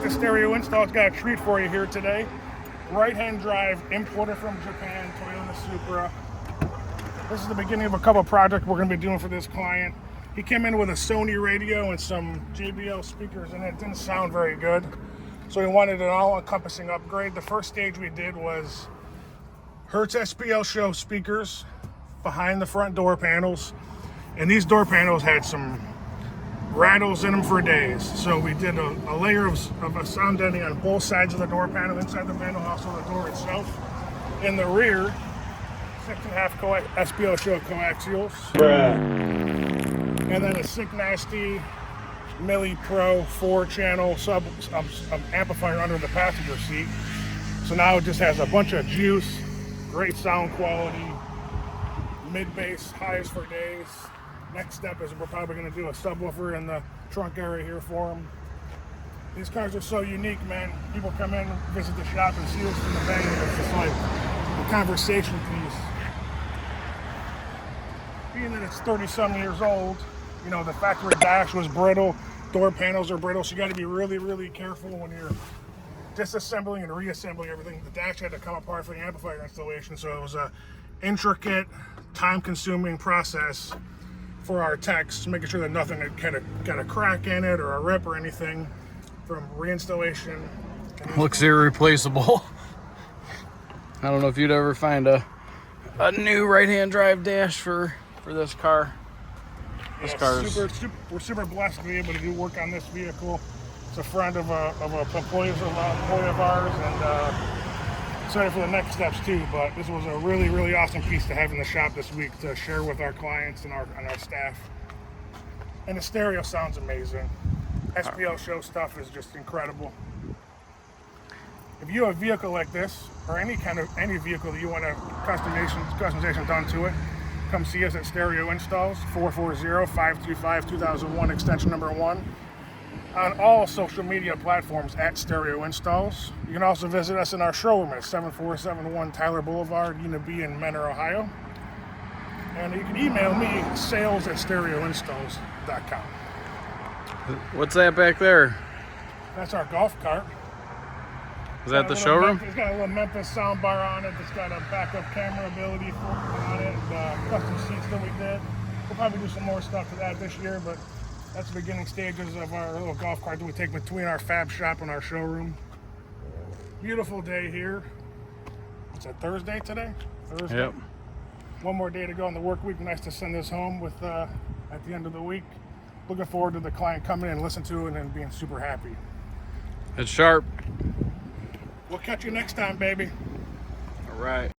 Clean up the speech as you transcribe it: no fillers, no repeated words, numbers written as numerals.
back to Stereo Installs. Got a treat for you here today. Right-hand drive, imported from Japan, Toyota Supra. This is the beginning of a couple projects we're going to be doing for this client. He came in with a Sony radio and some JBL speakers, and it didn't sound very good. So he wanted an all-encompassing upgrade. The first stage we did was Hertz SPL show speakers behind the front door panels. And these door panels had some rattles in them for days. So we did a layer of a sound deadening on both sides of the door panel, inside the panel, also the door itself. In the rear, 6.5 SPL show coaxials. And then a sick nasty Mille Pro 4-channel sub amplifier under the passenger seat. So now it just has a bunch of juice, great sound quality, mid-bass, highs for days. Next step is we're probably going to do a subwoofer in the trunk area here for them. These cars are so unique, man. People come in, visit the shop, and see what's in the bag. It's just like a conversation piece. Being that it's 30-some years old, you know, the factory dash was brittle, door panels are brittle, so you got to be really, really careful when you're disassembling and reassembling everything. The dash had to come apart for the amplifier installation, so it was a intricate, time-consuming process for our techs, making sure that nothing had got a crack in it or a rip or anything from reinstallation. Looks irreplaceable. I don't know if you'd ever find a new right-hand drive dash for this car. This car is we're super blessed to be able to do work on this vehicle. It's a friend of a employee of ours, and excited for the next steps too. But this was a really, really awesome piece to have in the shop this week to share with our clients and our staff. And the stereo sounds amazing. SPL show stuff is just incredible. If you have a vehicle like this, or any vehicle that you want a customization done to it, come see us at Stereo Installs, 440-525-2001, extension number 1. On all social media platforms at Stereo Installs. You can also visit us in our showroom at 7471 Tyler Blvd Ste B in Mille, Ohio. And you can email me, sales@stereoinstalls.com. What's that back there? That's our golf cart. Is that the showroom? It's got a little Memphis sound bar on it. It's got a backup camera ability on it, custom seats that we did. We'll probably do some more stuff to that this year, but that's the beginning stages of our little golf cart that we take between our fab shop and our showroom. Beautiful day here. It's a Thursday today? Thursday. Yep. One more day to go in the work week. Nice to send this home with at the end of the week. Looking forward to the client coming in and listening to it and being super happy. It's sharp. We'll catch you next time, baby. All right.